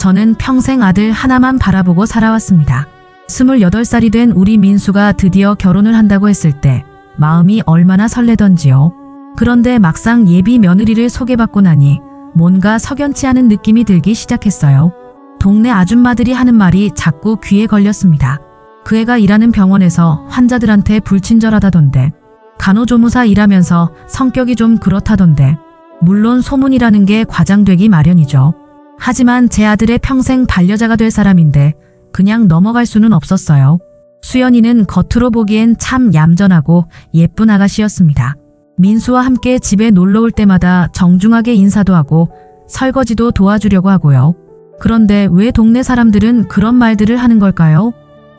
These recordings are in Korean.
저는 평생 아들 하나만 바라보고 살아왔습니다. 28살이 된 우리 민수가 드디어 결혼을 한다고 했을 때 마음이 얼마나 설레던지요. 그런데 막상 예비 며느리를 소개받고 나니 뭔가 석연치 않은 느낌이 들기 시작했어요. 동네 아줌마들이 하는 말이 자꾸 귀에 걸렸습니다. 그 애가 일하는 병원에서 환자들한테 불친절하다던데, 간호조무사 일하면서 성격이 좀 그렇다던데, 물론 소문이라는 게 과장되기 마련이죠. 하지만 제 아들의 평생 반려자가 될 사람인데 그냥 넘어갈 수는 없었어요. 수연이는 겉으로 보기엔 참 얌전하고 예쁜 아가씨였습니다. 민수와 함께 집에 놀러 올 때마다 정중하게 인사도 하고 설거지도 도와주려고 하고요. 그런데 왜 동네 사람들은 그런 말들을 하는 걸까요?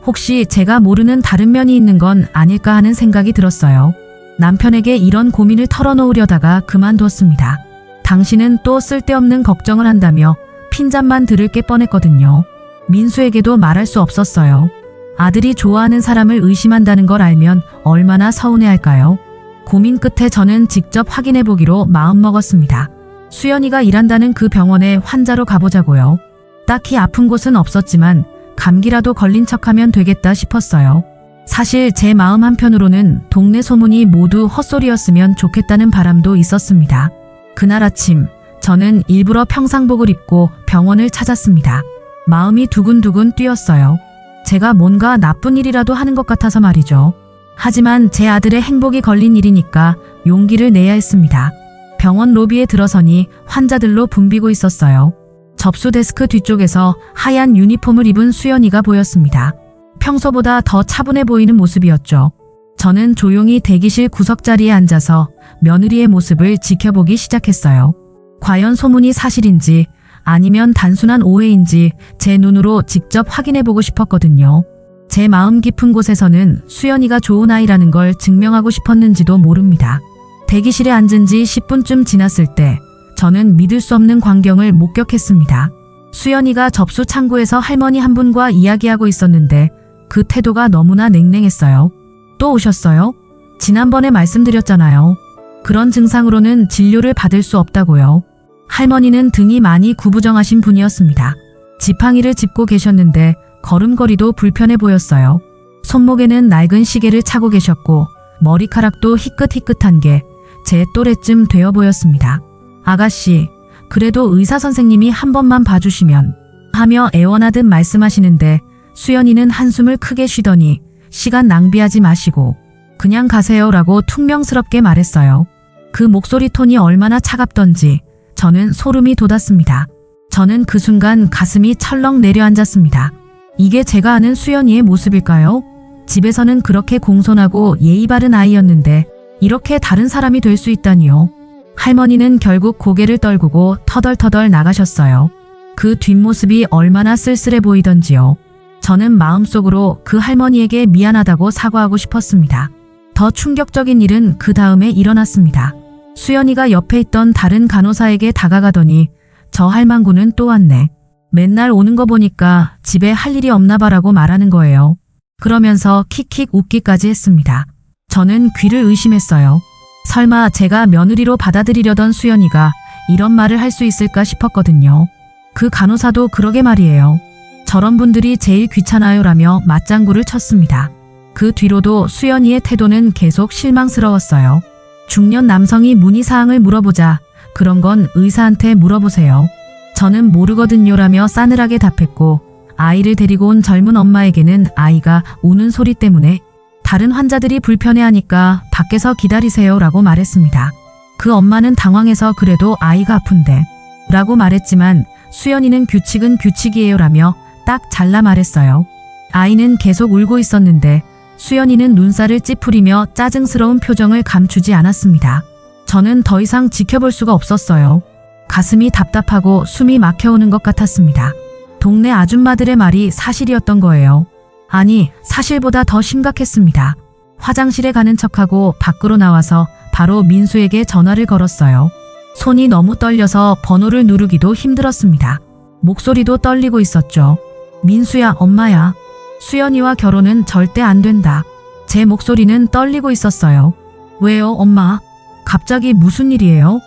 혹시 제가 모르는 다른 면이 있는 건 아닐까 하는 생각이 들었어요. 남편에게 이런 고민을 털어놓으려다가 그만두었습니다. 당신은 또 쓸데없는 걱정을 한다며 핀잔만 들을 게 뻔했거든요. 민수에게도 말할 수 없었어요. 아들이 좋아하는 사람을 의심한다는 걸 알면 얼마나 서운해할까요? 고민 끝에 저는 직접 확인해보기로 마음먹었습니다. 수연이가 일한다는 그 병원에 환자로 가보자고요. 딱히 아픈 곳은 없었지만 감기라도 걸린 척하면 되겠다 싶었어요. 사실 제 마음 한편으로는 동네 소문이 모두 헛소리였으면 좋겠다는 바람도 있었습니다. 그날 아침 저는 일부러 평상복을 입고 병원을 찾았습니다. 마음이 두근두근 뛰었어요. 제가 뭔가 나쁜 일이라도 하는 것 같아서 말이죠. 하지만 제 아들의 행복이 걸린 일이니까 용기를 내야 했습니다. 병원 로비에 들어서니 환자들로 붐비고 있었어요. 접수 데스크 뒤쪽에서 하얀 유니폼을 입은 수연이가 보였습니다. 평소보다 더 차분해 보이는 모습이었죠. 저는 조용히 대기실 구석자리에 앉아서 며느리의 모습을 지켜보기 시작했어요. 과연 소문이 사실인지 아니면 단순한 오해인지 제 눈으로 직접 확인해보고 싶었거든요. 제 마음 깊은 곳에서는 수연이가 좋은 아이라는 걸 증명하고 싶었는지도 모릅니다. 대기실에 앉은 지 10분쯤 지났을 때 저는 믿을 수 없는 광경을 목격했습니다. 수연이가 접수 창구에서 할머니 한 분과 이야기하고 있었는데 그 태도가 너무나 냉랭했어요. 또 오셨어요? 지난번에 말씀드렸잖아요. 그런 증상으로는 진료를 받을 수 없다고요. 할머니는 등이 많이 구부정하신 분이었습니다. 지팡이를 짚고 계셨는데 걸음걸이도 불편해 보였어요. 손목에는 낡은 시계를 차고 계셨고 머리카락도 희끗희끗한 게 제 또래쯤 되어 보였습니다. 아가씨, 그래도 의사 선생님이 한 번만 봐주시면 하며 애원하듯 말씀하시는데 수연이는 한숨을 크게 쉬더니 시간 낭비하지 마시고 그냥 가세요라고 퉁명스럽게 말했어요. 그 목소리 톤이 얼마나 차갑던지 저는 소름이 돋았습니다. 저는 그 순간 가슴이 철렁 내려앉았습니다. 이게 제가 아는 수연이의 모습일까요? 집에서는 그렇게 공손하고 예의 바른 아이였는데 이렇게 다른 사람이 될 수 있다니요. 할머니는 결국 고개를 떨구고 터덜터덜 나가셨어요. 그 뒷모습이 얼마나 쓸쓸해 보이던지요. 저는 마음속으로 그 할머니에게 미안하다고 사과하고 싶었습니다. 더 충격적인 일은 그 다음에 일어났습니다. 수연이가 옆에 있던 다른 간호사에게 다가가더니 저 할망구는 또 왔네. 맨날 오는 거 보니까 집에 할 일이 없나 봐라고 말하는 거예요. 그러면서 킥킥 웃기까지 했습니다. 저는 귀를 의심했어요. 설마 제가 며느리로 받아들이려던 수연이가 이런 말을 할 수 있을까 싶었거든요. 그 간호사도 그러게 말이에요. 저런 분들이 제일 귀찮아요라며 맞장구를 쳤습니다. 그 뒤로도 수연이의 태도는 계속 실망스러웠어요. 중년 남성이 문의사항을 물어보자 그런 건 의사한테 물어보세요. 저는 모르거든요라며 싸늘하게 답했고 아이를 데리고 온 젊은 엄마에게는 아이가 우는 소리 때문에 다른 환자들이 불편해하니까 밖에서 기다리세요라고 말했습니다. 그 엄마는 당황해서 그래도 아이가 아픈데 라고 말했지만 수연이는 규칙은 규칙이에요라며 딱 잘라 말했어요. 아이는 계속 울고 있었는데 수연이는 눈살을 찌푸리며 짜증스러운 표정을 감추지 않았습니다. 저는 더 이상 지켜볼 수가 없었어요. 가슴이 답답하고 숨이 막혀오는 것 같았습니다. 동네 아줌마들의 말이 사실이었던 거예요. 아니, 사실보다 더 심각했습니다. 화장실에 가는 척하고 밖으로 나와서 바로 민수에게 전화를 걸었어요. 손이 너무 떨려서 번호를 누르기도 힘들었습니다. 목소리도 떨리고 있었죠. 민수야, 엄마야. 수연이와 결혼은 절대 안 된다. 제 목소리는 떨리고 있었어요. 왜요, 엄마? 갑자기 무슨 일이에요?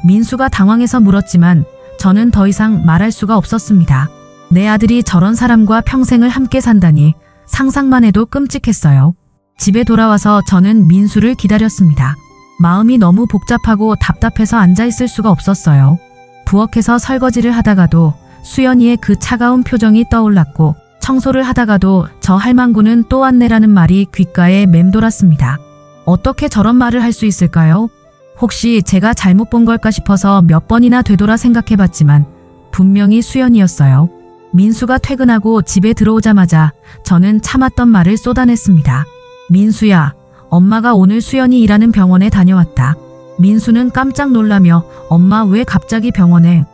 민수가 당황해서 물었지만 저는 더 이상 말할 수가 없었습니다. 내 아들이 저런 사람과 평생을 함께 산다니 상상만 해도 끔찍했어요. 집에 돌아와서 저는 민수를 기다렸습니다. 마음이 너무 복잡하고 답답해서 앉아있을 수가 없었어요. 부엌에서 설거지를 하다가도 수연이의 그 차가운 표정이 떠올랐고 청소를 하다가도 저 할망구는 또 왔네라는 말이 귓가에 맴돌았습니다. 어떻게 저런 말을 할 수 있을까요? 혹시 제가 잘못 본 걸까 싶어서 몇 번이나 되돌아 생각해봤지만 분명히 수연이었어요. 민수가 퇴근하고 집에 들어오자마자 저는 참았던 말을 쏟아냈습니다. 민수야, 엄마가 오늘 수연이 일하는 병원에 다녀왔다. 민수는 깜짝 놀라며 엄마 왜 갑자기 병원에?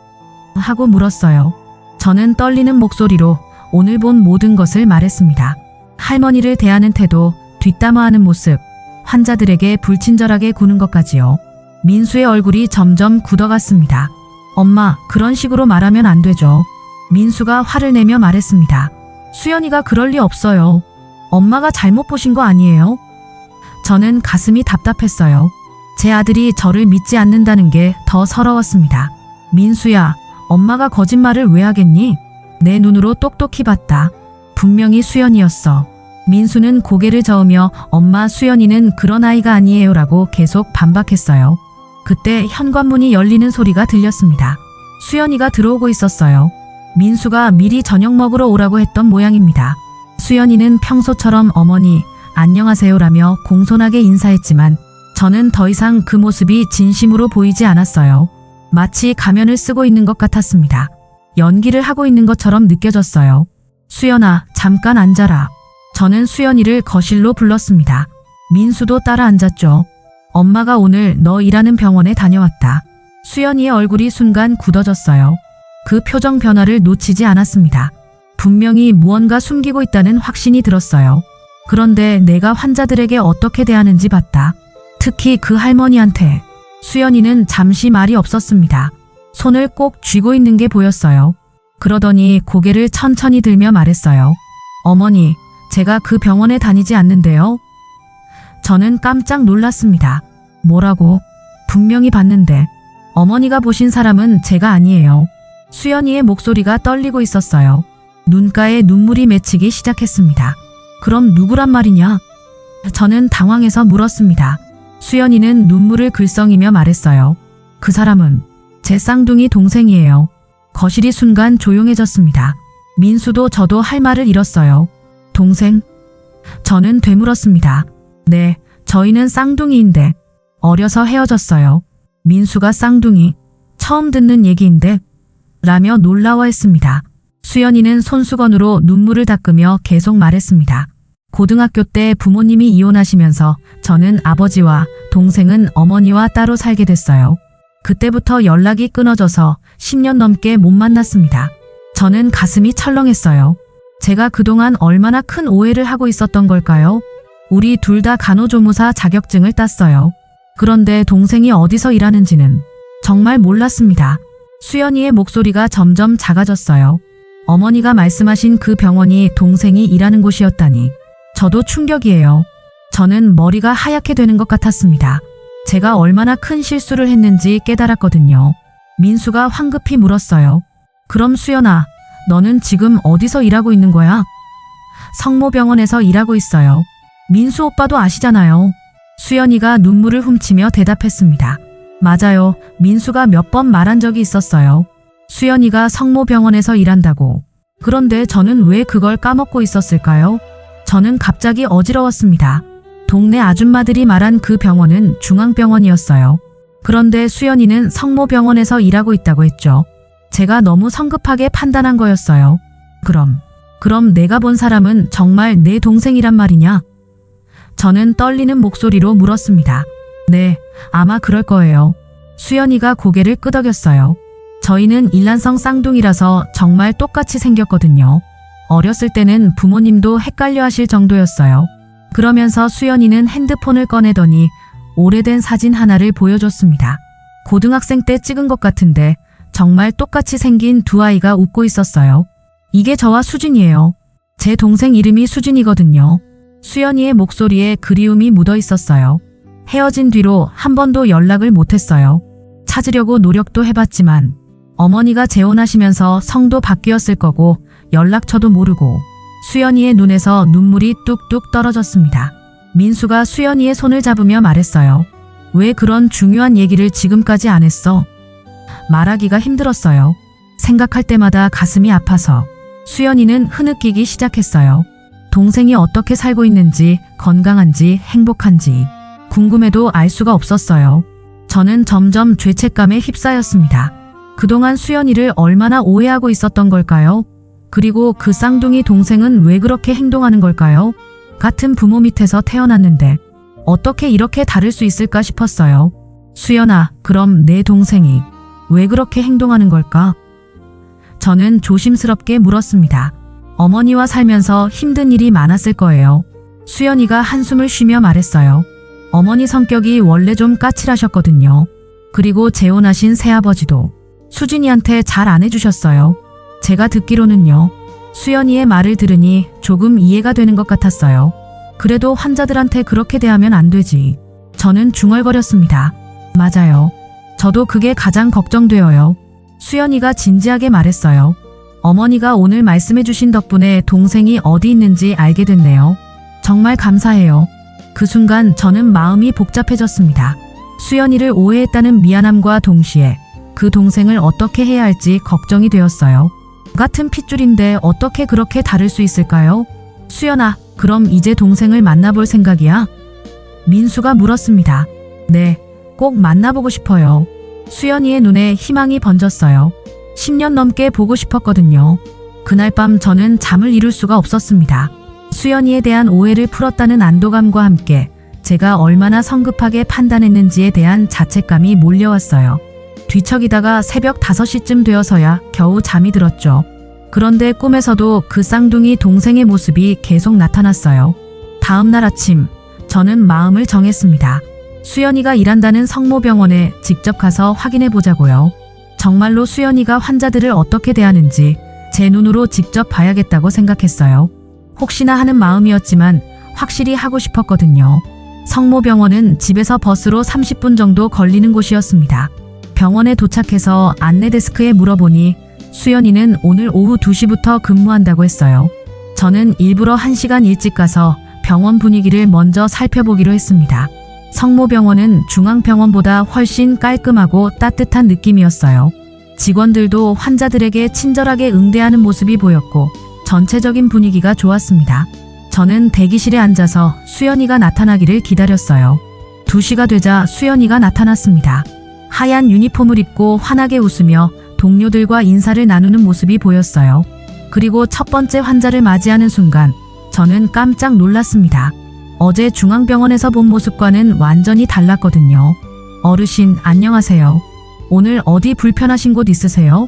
하고 물었어요. 저는 떨리는 목소리로 오늘 본 모든 것을 말했습니다. 할머니를 대하는 태도, 뒷담화하는 모습, 환자들에게 불친절하게 구는 것까지요. 민수의 얼굴이 점점 굳어갔습니다. 엄마, 그런 식으로 말하면 안 되죠. 민수가 화를 내며 말했습니다. 수연이가 그럴 리 없어요. 엄마가 잘못 보신 거 아니에요? 저는 가슴이 답답했어요. 제 아들이 저를 믿지 않는다는 게 더 서러웠습니다. 민수야, 엄마가 거짓말을 왜 하겠니? 내 눈으로 똑똑히 봤다. 분명히 수연이었어. 민수는 고개를 저으며 엄마 수연이는 그런 아이가 아니에요 라고 계속 반박했어요. 그때 현관문이 열리는 소리가 들렸습니다. 수연이가 들어오고 있었어요. 민수가 미리 저녁 먹으러 오라고 했던 모양입니다. 수연이는 평소처럼 어머니, 안녕하세요라며 공손하게 인사했지만 저는 더 이상 그 모습이 진심으로 보이지 않았어요. 마치 가면을 쓰고 있는 것 같았습니다. 연기를 하고 있는 것처럼 느껴졌어요. 수연아, 잠깐 앉아라. 저는 수연이를 거실로 불렀습니다. 민수도 따라 앉았죠. 엄마가 오늘 너 일하는 병원에 다녀왔다. 수연이의 얼굴이 순간 굳어졌어요. 그 표정 변화를 놓치지 않았습니다. 분명히 무언가 숨기고 있다는 확신이 들었어요. 그런데 내가 환자들에게 어떻게 대하는지 봤다. 특히 그 할머니한테. 수연이는 잠시 말이 없었습니다. 손을 꼭 쥐고 있는 게 보였어요. 그러더니 고개를 천천히 들며 말했어요. 어머니, 제가 그 병원에 다니지 않는데요. 저는 깜짝 놀랐습니다. 뭐라고? 분명히 봤는데. 어머니가 보신 사람은 제가 아니에요. 수연이의 목소리가 떨리고 있었어요. 눈가에 눈물이 맺히기 시작했습니다. 그럼 누구란 말이냐? 저는 당황해서 물었습니다. 수연이는 눈물을 글썽이며 말했어요. 그 사람은 제 쌍둥이 동생이에요. 거실이 순간 조용해졌습니다. 민수도 저도 할 말을 잃었어요. 동생? 저는 되물었습니다. 네, 저희는 쌍둥이인데 어려서 헤어졌어요. 민수가 쌍둥이? 처음 듣는 얘기인데? 라며 놀라워했습니다. 수연이는 손수건으로 눈물을 닦으며 계속 말했습니다. 고등학교 때 부모님이 이혼하시면서 저는 아버지와 동생은 어머니와 따로 살게 됐어요. 그때부터 연락이 끊어져서 10년 넘게 못 만났습니다. 저는 가슴이 철렁했어요. 제가 그동안 얼마나 큰 오해를 하고 있었던 걸까요? 우리 둘 다 간호조무사 자격증을 땄어요. 그런데 동생이 어디서 일하는지는 정말 몰랐습니다. 수연이의 목소리가 점점 작아졌어요. 어머니가 말씀하신 그 병원이 동생이 일하는 곳이었다니. 저도 충격이에요. 저는 머리가 하얗게 되는 것 같았습니다. 제가 얼마나 큰 실수를 했는지 깨달았거든요. 민수가 황급히 물었어요. 그럼 수연아, 너는 지금 어디서 일하고 있는 거야? 성모병원에서 일하고 있어요. 민수 오빠도 아시잖아요. 수연이가 눈물을 훔치며 대답했습니다. 맞아요. 민수가 몇 번 말한 적이 있었어요. 수연이가 성모병원에서 일한다고. 그런데 저는 왜 그걸 까먹고 있었을까요? 저는 갑자기 어지러웠습니다. 동네 아줌마들이 말한 그 병원은 중앙병원이었어요. 그런데 수연이는 성모병원에서 일하고 있다고 했죠. 제가 너무 성급하게 판단한 거였어요. 그럼 내가 본 사람은 정말 내 동생이란 말이냐? 저는 떨리는 목소리로 물었습니다. 네, 아마 그럴 거예요. 수연이가 고개를 끄덕였어요. 저희는 일란성 쌍둥이라서 정말 똑같이 생겼거든요. 어렸을 때는 부모님도 헷갈려 하실 정도였어요. 그러면서 수연이는 핸드폰을 꺼내더니 오래된 사진 하나를 보여줬습니다. 고등학생 때 찍은 것 같은데 정말 똑같이 생긴 두 아이가 웃고 있었어요. 이게 저와 수진이에요. 제 동생 이름이 수진이거든요. 수연이의 목소리에 그리움이 묻어 있었어요. 헤어진 뒤로 한 번도 연락을 못했어요. 찾으려고 노력도 해봤지만 어머니가 재혼하시면서 성도 바뀌었을 거고 연락처도 모르고 수연이의 눈에서 눈물이 뚝뚝 떨어졌습니다. 민수가 수연이의 손을 잡으며 말했어요. 왜 그런 중요한 얘기를 지금까지 안 했어? 말하기가 힘들었어요. 생각할 때마다 가슴이 아파서. 수연이는 흐느끼기 시작했어요. 동생이 어떻게 살고 있는지, 건강한지, 행복한지 궁금해도 알 수가 없었어요. 저는 점점 죄책감에 휩싸였습니다. 그동안 수연이를 얼마나 오해하고 있었던 걸까요? 그리고 그 쌍둥이 동생은 왜 그렇게 행동하는 걸까요? 같은 부모 밑에서 태어났는데 어떻게 이렇게 다를 수 있을까 싶었어요. 수연아, 그럼 내 동생이 왜 그렇게 행동하는 걸까? 저는 조심스럽게 물었습니다. 어머니와 살면서 힘든 일이 많았을 거예요. 수연이가 한숨을 쉬며 말했어요. 어머니 성격이 원래 좀 까칠하셨거든요. 그리고 재혼하신 새아버지도 수진이한테 잘 안 해주셨어요. 제가 듣기로는요. 수연이의 말을 들으니 조금 이해가 되는 것 같았어요. 그래도 환자들한테 그렇게 대하면 안 되지. 저는 중얼거렸습니다. 맞아요. 저도 그게 가장 걱정되어요. 수연이가 진지하게 말했어요. 어머니가 오늘 말씀해주신 덕분에 동생이 어디 있는지 알게 됐네요. 정말 감사해요. 그 순간 저는 마음이 복잡해졌습니다. 수연이를 오해했다는 미안함과 동시에 그 동생을 어떻게 해야 할지 걱정이 되었어요. 같은 핏줄인데 어떻게 그렇게 다를 수 있을까요? 수연아, 그럼 이제 동생을 만나볼 생각이야? 민수가 물었습니다. 네, 꼭 만나보고 싶어요. 수연이의 눈에 희망이 번졌어요. 10년 넘게 보고 싶었거든요. 그날 밤 저는 잠을 이룰 수가 없었습니다. 수연이에 대한 오해를 풀었다는 안도감과 함께 제가 얼마나 성급하게 판단했는지에 대한 자책감이 몰려왔어요. 뒤척이다가 새벽 5시쯤 되어서야 겨우 잠이 들었죠. 그런데 꿈에서도 그 쌍둥이 동생의 모습이 계속 나타났어요. 다음 날 아침, 저는 마음을 정했습니다. 수연이가 일한다는 성모병원에 직접 가서 확인해 보자고요. 정말로 수연이가 환자들을 어떻게 대하는지 제 눈으로 직접 봐야겠다고 생각했어요. 혹시나 하는 마음이었지만 확실히 하고 싶었거든요. 성모병원은 집에서 버스로 30분 정도 걸리는 곳이었습니다. 병원에 도착해서 안내 데스크에 물어보니 수연이는 오늘 오후 2시부터 근무한다고 했어요. 저는 일부러 1시간 일찍 가서 병원 분위기를 먼저 살펴보기로 했습니다. 성모병원은 중앙병원보다 훨씬 깔끔하고 따뜻한 느낌이었어요. 직원들도 환자들에게 친절하게 응대하는 모습이 보였고 전체적인 분위기가 좋았습니다. 저는 대기실에 앉아서 수연이가 나타나기를 기다렸어요. 2시가 되자 수연이가 나타났습니다. 하얀 유니폼을 입고 환하게 웃으며 동료들과 인사를 나누는 모습이 보였어요. 그리고 첫 번째 환자를 맞이하는 순간 저는 깜짝 놀랐습니다. 어제 중앙병원에서 본 모습과는 완전히 달랐거든요. 어르신, 안녕하세요. 오늘 어디 불편하신 곳 있으세요?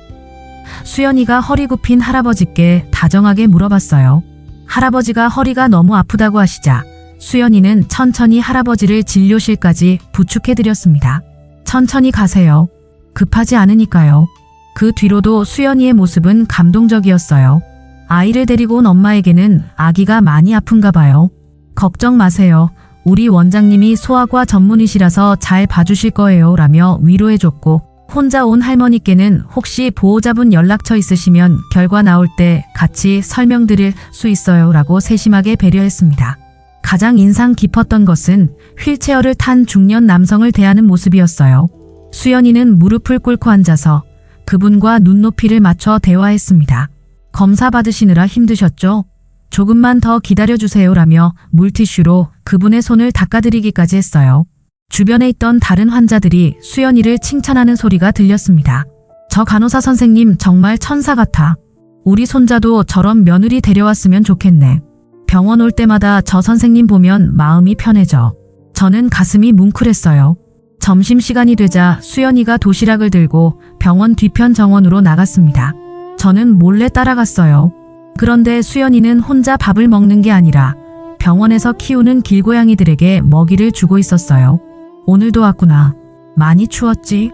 수연이가 허리 굽힌 할아버지께 다정하게 물어봤어요. 할아버지가 허리가 너무 아프다고 하시자 수연이는 천천히 할아버지를 진료실까지 부축해드렸습니다. 천천히 가세요. 급하지 않으니까요. 그 뒤로도 수연이의 모습은 감동적이었어요. 아이를 데리고 온 엄마에게는 아기가 많이 아픈가 봐요. 걱정 마세요. 우리 원장님이 소아과 전문의시라서 잘 봐주실 거예요. 라며 위로해줬고 혼자 온 할머니께는 혹시 보호자분 연락처 있으시면 결과 나올 때 같이 설명드릴 수 있어요. 라고 세심하게 배려했습니다. 가장 인상 깊었던 것은 휠체어를 탄 중년 남성을 대하는 모습이었어요. 수연이는 무릎을 꿇고 앉아서 그분과 눈높이를 맞춰 대화했습니다. 검사 받으시느라 힘드셨죠? 조금만 더 기다려주세요라며 물티슈로 그분의 손을 닦아드리기까지 했어요. 주변에 있던 다른 환자들이 수연이를 칭찬하는 소리가 들렸습니다. 저 간호사 선생님 정말 천사 같아. 우리 손자도 저런 며느리 데려왔으면 좋겠네. 병원 올 때마다 저 선생님 보면 마음이 편해져. 저는 가슴이 뭉클했어요. 점심시간이 되자 수연이가 도시락을 들고 병원 뒤편 정원으로 나갔습니다. 저는 몰래 따라갔어요. 그런데 수연이는 혼자 밥을 먹는 게 아니라 병원에서 키우는 길고양이들에게 먹이를 주고 있었어요. 오늘도 왔구나. 많이 추웠지?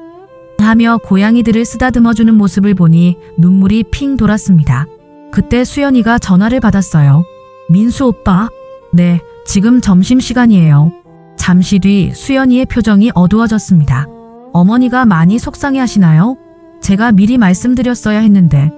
하며 고양이들을 쓰다듬어주는 모습을 보니 눈물이 핑 돌았습니다. 그때 수연이가 전화를 받았어요. 민수 오빠? 네, 지금 점심시간이에요. 잠시 뒤 수연이의 표정이 어두워졌습니다. 어머니가 많이 속상해 하시나요? 제가 미리 말씀드렸어야 했는데,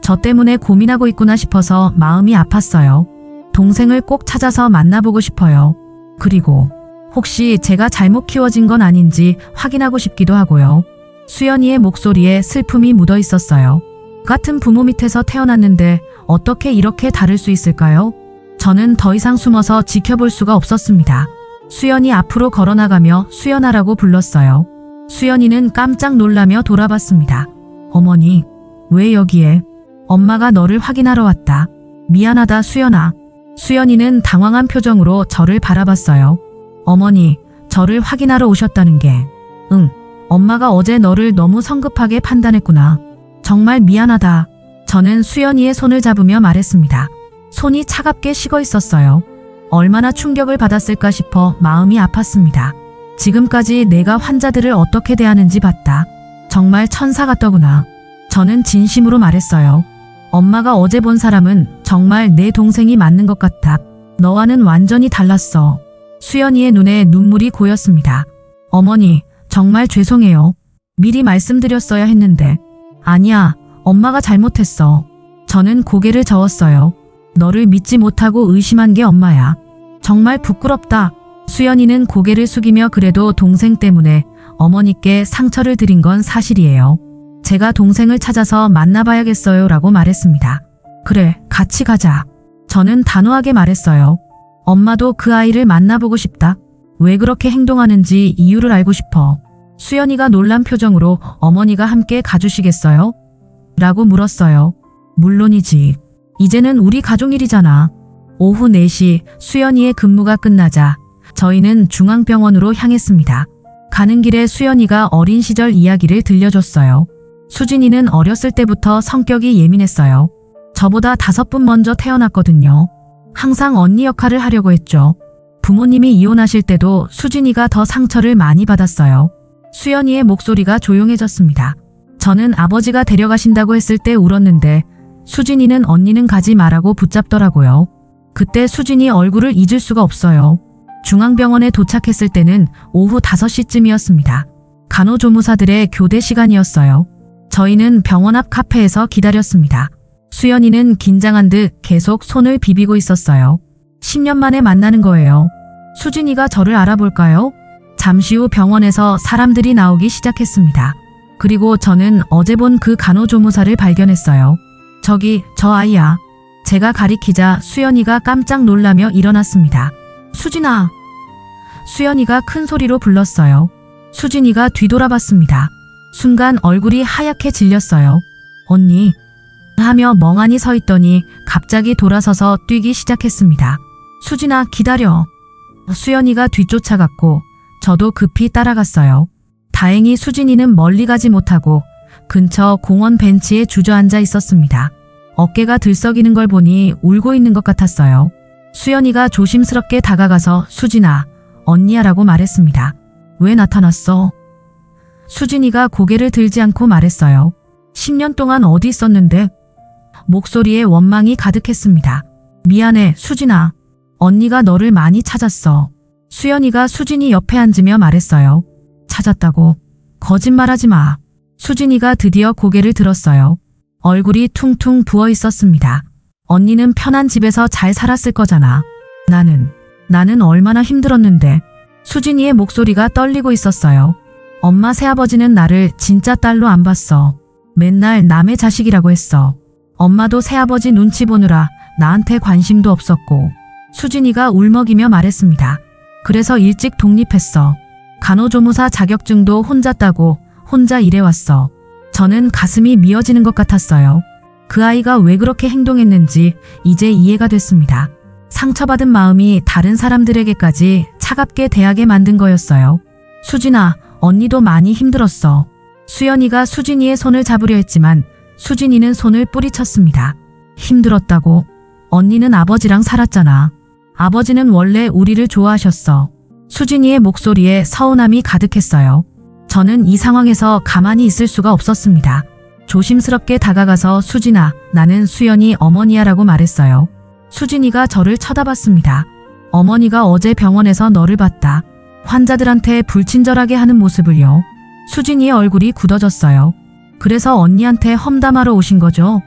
저 때문에 고민하고 있구나 싶어서 마음이 아팠어요. 동생을 꼭 찾아서 만나보고 싶어요. 그리고 혹시 제가 잘못 키워진 건 아닌지 확인하고 싶기도 하고요. 수연이의 목소리에 슬픔이 묻어 있었어요. 같은 부모 밑에서 태어났는데 어떻게 이렇게 다를 수 있을까요? 저는 더 이상 숨어서 지켜볼 수가 없었습니다. 수연이 앞으로 걸어나가며 수연아라고 불렀어요. 수연이는 깜짝 놀라며 돌아봤습니다. 어머니, 왜 여기에? 엄마가 너를 확인하러 왔다. 미안하다, 수연아. 수연이는 당황한 표정으로 저를 바라봤어요. 어머니, 저를 확인하러 오셨다는 게. 엄마가 어제 너를 너무 성급하게 판단했구나. 정말 미안하다. 저는 수연이의 손을 잡으며 말했습니다. 손이 차갑게 식어 있었어요. 얼마나 충격을 받았을까 싶어 마음이 아팠습니다. 지금까지 내가 환자들을 어떻게 대하는지 봤다. 정말 천사 같더구나. 저는 진심으로 말했어요. 엄마가 어제 본 사람은 정말 내 동생이 맞는 것 같아. 너와는 완전히 달랐어. 수연이의 눈에 눈물이 고였습니다. 어머니, 정말 죄송해요. 미리 말씀드렸어야 했는데. 아니야, 엄마가 잘못했어. 저는 고개를 저었어요. 너를 믿지 못하고 의심한 게 엄마야. 정말 부끄럽다. 수연이는 고개를 숙이며 그래도 동생 때문에 어머니께 상처를 드린 건 사실이에요. 제가 동생을 찾아서 만나봐야겠어요 라고 말했습니다. 그래, 같이 가자. 저는 단호하게 말했어요. 엄마도 그 아이를 만나보고 싶다. 왜 그렇게 행동하는지 이유를 알고 싶어. 수연이가 놀란 표정으로 어머니가 함께 가주시겠어요? 라고 물었어요. 물론이지. 이제는 우리 가족 일이잖아. 오후 4시 수연이의 근무가 끝나자 저희는 중앙병원으로 향했습니다. 가는 길에 수연이가 어린 시절 이야기를 들려줬어요. 수진이는 어렸을 때부터 성격이 예민했어요. 저보다 5분 먼저 태어났거든요. 항상 언니 역할을 하려고 했죠. 부모님이 이혼하실 때도 수진이가 더 상처를 많이 받았어요. 수연이의 목소리가 조용해졌습니다. 저는 아버지가 데려가신다고 했을 때 울었는데 수진이는 언니는 가지 말라고 붙잡더라고요. 그때 수진이 얼굴을 잊을 수가 없어요. 중앙병원에 도착했을 때는 오후 5시쯤이었습니다. 간호조무사들의 교대 시간이었어요. 저희는 병원 앞 카페에서 기다렸습니다. 수연이는 긴장한 듯 계속 손을 비비고 있었어요. 10년 만에 만나는 거예요. 수진이가 저를 알아볼까요? 잠시 후 병원에서 사람들이 나오기 시작했습니다. 그리고 저는 어제 본 그 간호조무사를 발견했어요. 저기, 저 아이야. 제가 가리키자 수연이가 깜짝 놀라며 일어났습니다. 수진아. 수연이가 큰 소리로 불렀어요. 수진이가 뒤돌아봤습니다. 순간 얼굴이 하얗게 질렸어요. 언니. 하며 멍하니 서 있더니 갑자기 돌아서서 뛰기 시작했습니다. 수진아, 기다려. 수연이가 뒤쫓아갔고 저도 급히 따라갔어요. 다행히 수진이는 멀리 가지 못하고 근처 공원 벤치에 주저앉아 있었습니다. 어깨가 들썩이는 걸 보니 울고 있는 것 같았어요. 수연이가 조심스럽게 다가가서 수진아, 언니야라고 말했습니다. 왜 나타났어? 수진이가 고개를 들지 않고 말했어요. 10년 동안 어디 있었는데? 목소리에 원망이 가득했습니다. 미안해, 수진아. 언니가 너를 많이 찾았어. 수연이가 수진이 옆에 앉으며 말했어요. 찾았다고? 거짓말하지 마. 수진이가 드디어 고개를 들었어요. 얼굴이 퉁퉁 부어 있었습니다. 언니는 편한 집에서 잘 살았을 거잖아. 나는 얼마나 힘들었는데. 수진이의 목소리가 떨리고 있었어요. 엄마 새아버지는 나를 진짜 딸로 안 봤어. 맨날 남의 자식이라고 했어. 엄마도 새아버지 눈치 보느라 나한테 관심도 없었고. 수진이가 울먹이며 말했습니다. 그래서 일찍 독립했어. 간호조무사 자격증도 혼자 따고 혼자 일해왔어. 저는 가슴이 미어지는 것 같았어요. 그 아이가 왜 그렇게 행동했는지 이제 이해가 됐습니다. 상처받은 마음이 다른 사람들에게까지 차갑게 대하게 만든 거였어요. 수진아, 언니도 많이 힘들었어. 수연이가 수진이의 손을 잡으려 했지만 수진이는 손을 뿌리쳤습니다. 힘들었다고? 언니는 아버지랑 살았잖아. 아버지는 원래 우리를 좋아하셨어. 수진이의 목소리에 서운함이 가득했어요. 저는 이 상황에서 가만히 있을 수가 없었습니다. 조심스럽게 다가가서 수진아, 나는 수연이 어머니야라고 말했어요. 수진이가 저를 쳐다봤습니다. 어머니가 어제 병원에서 너를 봤다. 환자들한테 불친절하게 하는 모습을요. 수진이의 얼굴이 굳어졌어요. 그래서 언니한테 험담하러 오신 거죠?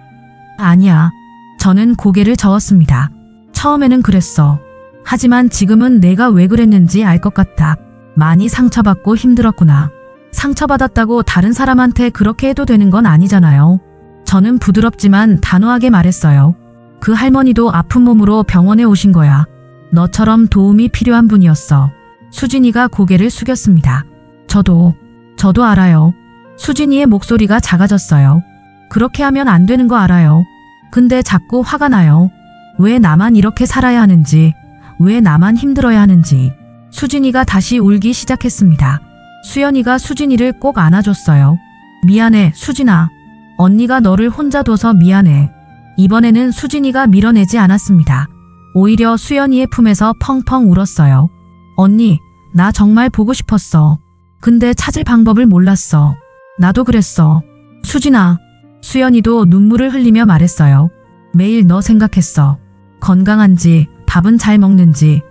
아니야. 저는 고개를 저었습니다. 처음에는 그랬어. 하지만 지금은 내가 왜 그랬는지 알 것 같아. 많이 상처받고 힘들었구나. 상처받았다고 다른 사람한테 그렇게 해도 되는 건 아니잖아요. 저는 부드럽지만 단호하게 말했어요. 그 할머니도 아픈 몸으로 병원에 오신 거야. 너처럼 도움이 필요한 분이었어. 수진이가 고개를 숙였습니다. 저도 알아요. 수진이의 목소리가 작아졌어요. 그렇게 하면 안 되는 거 알아요. 근데 자꾸 화가 나요. 왜 나만 이렇게 살아야 하는지, 왜 나만 힘들어야 하는지. 수진이가 다시 울기 시작했습니다. 수연이가 수진이를 꼭 안아줬어요. 미안해, 수진아. 언니가 너를 혼자 둬서 미안해. 이번에는 수진이가 밀어내지 않았습니다. 오히려 수연이의 품에서 펑펑 울었어요. 언니, 나 정말 보고 싶었어. 근데 찾을 방법을 몰랐어. 나도 그랬어. 수진아. 수연이도 눈물을 흘리며 말했어요. 매일 너 생각했어. 건강한지, 밥은 잘 먹는지,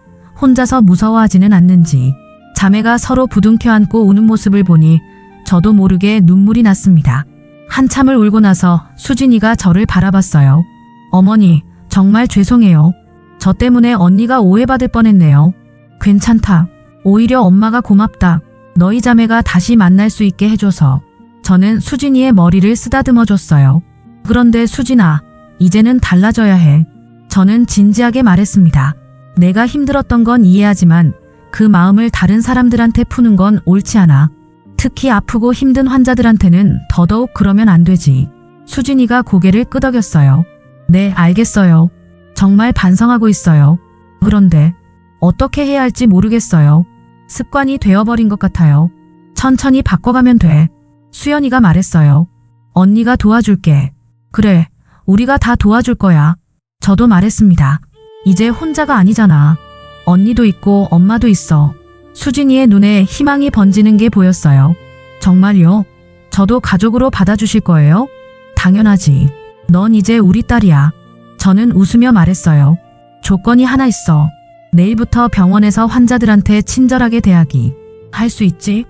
혼자서 무서워하지는 않는지. 자매가 서로 부둥켜 안고 우는 모습을 보니 저도 모르게 눈물이 났습니다. 한참을 울고 나서 수진이가 저를 바라봤어요. 어머니, 정말 죄송해요. 저 때문에 언니가 오해받을 뻔했네요. 괜찮다. 오히려 엄마가 고맙다. 너희 자매가 다시 만날 수 있게 해줘서. 저는 수진이의 머리를 쓰다듬어 줬어요. 그런데 수진아, 이제는 달라져야 해. 저는 진지하게 말했습니다. 내가 힘들었던 건 이해하지만 그 마음을 다른 사람들한테 푸는 건 옳지 않아. 특히 아프고 힘든 환자들한테는 더더욱 그러면 안 되지. 수진이가 고개를 끄덕였어요. 네, 알겠어요. 정말 반성하고 있어요. 그런데 어떻게 해야 할지 모르겠어요. 습관이 되어버린 것 같아요. 천천히 바꿔가면 돼. 수연이가 말했어요. 언니가 도와줄게. 그래, 우리가 다 도와줄 거야. 저도 말했습니다. 이제 혼자가 아니잖아. 언니도 있고 엄마도 있어. 수진이의 눈에 희망이 번지는 게 보였어요. 정말요? 저도 가족으로 받아주실 거예요? 당연하지. 넌 이제 우리 딸이야. 저는 웃으며 말했어요. 조건이 하나 있어. 내일부터 병원에서 환자들한테 친절하게 대하기. 할 수 있지?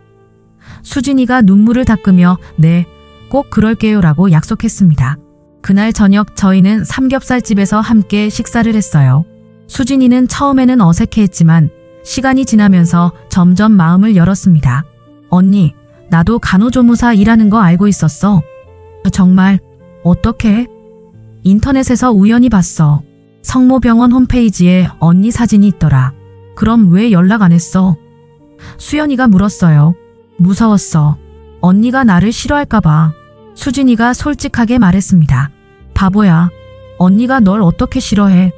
수진이가 눈물을 닦으며 네, 꼭 그럴게요 라고 약속했습니다. 그날 저녁 저희는 삼겹살집에서 함께 식사를 했어요. 수진이는 처음에는 어색해했지만 시간이 지나면서 점점 마음을 열었습니다. 언니, 나도 간호조무사 일하는 거 알고 있었어. 정말? 어떻게? 인터넷에서 우연히 봤어. 성모병원 홈페이지에 언니 사진이 있더라. 그럼 왜 연락 안 했어? 수연이가 물었어요. 무서웠어. 언니가 나를 싫어할까봐. 수진이가 솔직하게 말했습니다. 바보야. 언니가 널 어떻게 싫어해?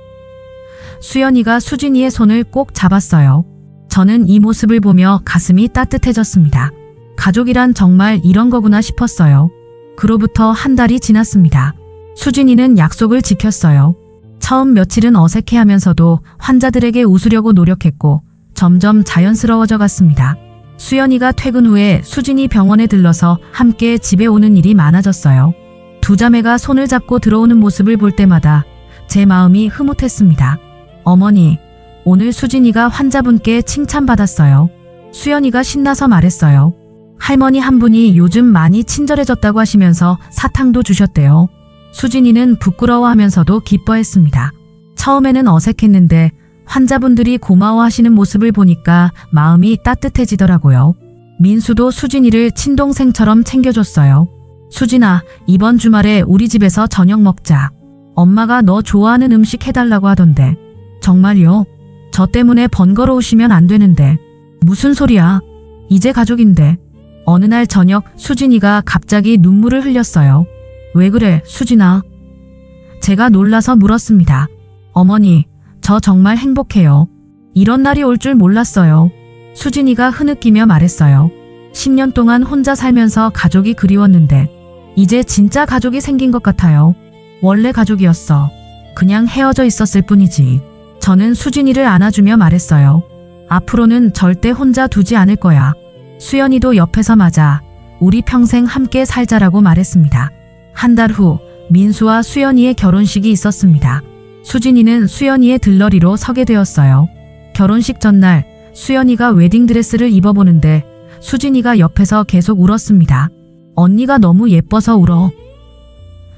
수연이가 수진이의 손을 꼭 잡았어요. 저는 이 모습을 보며 가슴이 따뜻해졌습니다. 가족이란 정말 이런 거구나 싶었어요. 그로부터 한 달이 지났습니다. 수진이는 약속을 지켰어요. 처음 며칠은 어색해하면서도 환자들에게 웃으려고 노력했고 점점 자연스러워져 갔습니다. 수연이가 퇴근 후에 수진이 병원에 들러서 함께 집에 오는 일이 많아졌어요. 두 자매가 손을 잡고 들어오는 모습을 볼 때마다 제 마음이 흐뭇했습니다. 어머니, 오늘 수진이가 환자분께 칭찬받았어요. 수연이가 신나서 말했어요. 할머니 한 분이 요즘 많이 친절해졌다고 하시면서 사탕도 주셨대요. 수진이는 부끄러워하면서도 기뻐했습니다. 처음에는 어색했는데 환자분들이 고마워하시는 모습을 보니까 마음이 따뜻해지더라고요. 민수도 수진이를 친동생처럼 챙겨줬어요. 수진아, 이번 주말에 우리 집에서 저녁 먹자. 엄마가 너 좋아하는 음식 해달라고 하던데. 정말요? 저 때문에 번거로우시면 안 되는데. 무슨 소리야? 이제 가족인데. 어느 날 저녁 수진이가 갑자기 눈물을 흘렸어요. 왜 그래, 수진아? 제가 놀라서 물었습니다. 어머니, 저 정말 행복해요. 이런 날이 올 줄 몰랐어요. 수진이가 흐느끼며 말했어요. 10년 동안 혼자 살면서 가족이 그리웠는데 이제 진짜 가족이 생긴 것 같아요. 원래 가족이었어. 그냥 헤어져 있었을 뿐이지. 저는 수진이를 안아주며 말했어요. 앞으로는 절대 혼자 두지 않을 거야. 수연이도 옆에서 맞아 우리 평생 함께 살자라고 말했습니다. 한 달 후 민수와 수연이의 결혼식이 있었습니다. 수진이는 수연이의 들러리로 서게 되었어요. 결혼식 전날 수연이가 웨딩드레스를 입어보는데 수진이가 옆에서 계속 울었습니다. 언니가 너무 예뻐서 울어.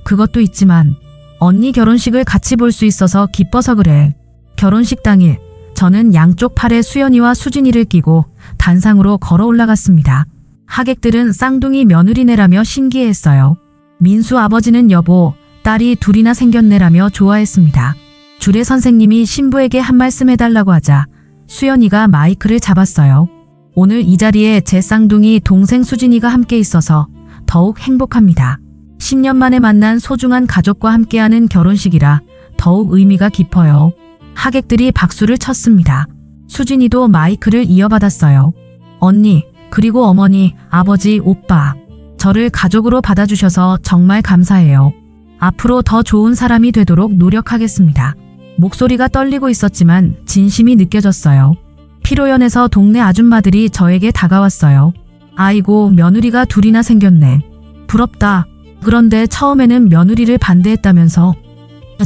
그것도 있지만 언니 결혼식을 같이 볼 수 있어서 기뻐서 그래. 결혼식 당일 저는 양쪽 팔에 수연이와 수진이를 끼고 단상으로 걸어 올라갔습니다. 하객들은 쌍둥이 며느리네라며 신기해했어요. 민수 아버지는 여보, 딸이 둘이나 생겼네라며 좋아했습니다. 주례 선생님이 신부에게 한 말씀 해달라고 하자 수연이가 마이크를 잡았어요. 오늘 이 자리에 제 쌍둥이 동생 수진이가 함께 있어서 더욱 행복합니다. 10년 만에 만난 소중한 가족과 함께하는 결혼식이라 더욱 의미가 깊어요. 하객들이 박수를 쳤습니다. 수진이도 마이크를 이어받았어요. 언니, 그리고 어머니, 아버지, 오빠. 저를 가족으로 받아주셔서 정말 감사해요. 앞으로 더 좋은 사람이 되도록 노력하겠습니다. 목소리가 떨리고 있었지만 진심이 느껴졌어요. 피로연에서 동네 아줌마들이 저에게 다가왔어요. 아이고, 며느리가 둘이나 생겼네. 부럽다. 그런데 처음에는 며느리를 반대했다면서.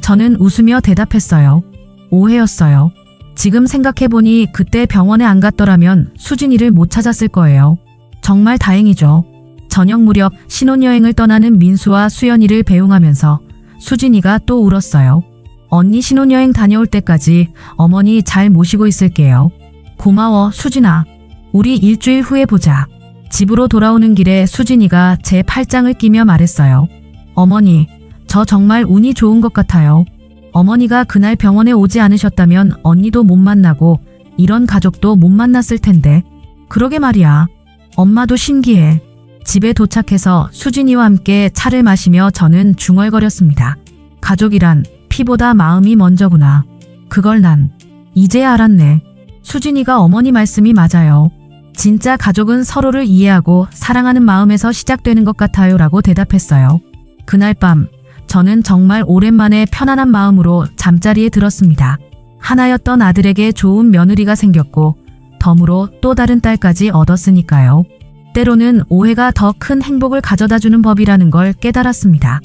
저는 웃으며 대답했어요. 오해였어요. 지금 생각해보니 그때 병원에 안 갔더라면 수진이를 못 찾았을 거예요. 정말 다행이죠. 저녁 무렵 신혼여행을 떠나는 민수와 수연이를 배웅하면서 수진이가 또 울었어요. 언니 신혼여행 다녀올 때까지 어머니 잘 모시고 있을게요. 고마워, 수진아. 우리 일주일 후에 보자. 집으로 돌아오는 길에 수진이가 제 팔짱을 끼며 말했어요. 어머니, 저 정말 운이 좋은 것 같아요. 어머니가 그날 병원에 오지 않으셨다면 언니도 못 만나고 이런 가족도 못 만났을 텐데. 그러게 말이야. 엄마도 신기해. 집에 도착해서 수진이와 함께 차를 마시며 저는 중얼거렸습니다. 가족이란 피보다 마음이 먼저구나. 그걸 난 이제야 알았네. 수진이가 어머니 말씀이 맞아요. 진짜 가족은 서로를 이해하고 사랑하는 마음에서 시작되는 것 같아요 라고 대답했어요. 그날 밤 저는 정말 오랜만에 편안한 마음으로 잠자리에 들었습니다. 하나였던 아들에게 좋은 며느리가 생겼고 덤으로 또 다른 딸까지 얻었으니까요. 때로는 오해가 더 큰 행복을 가져다주는 법이라는 걸 깨달았습니다.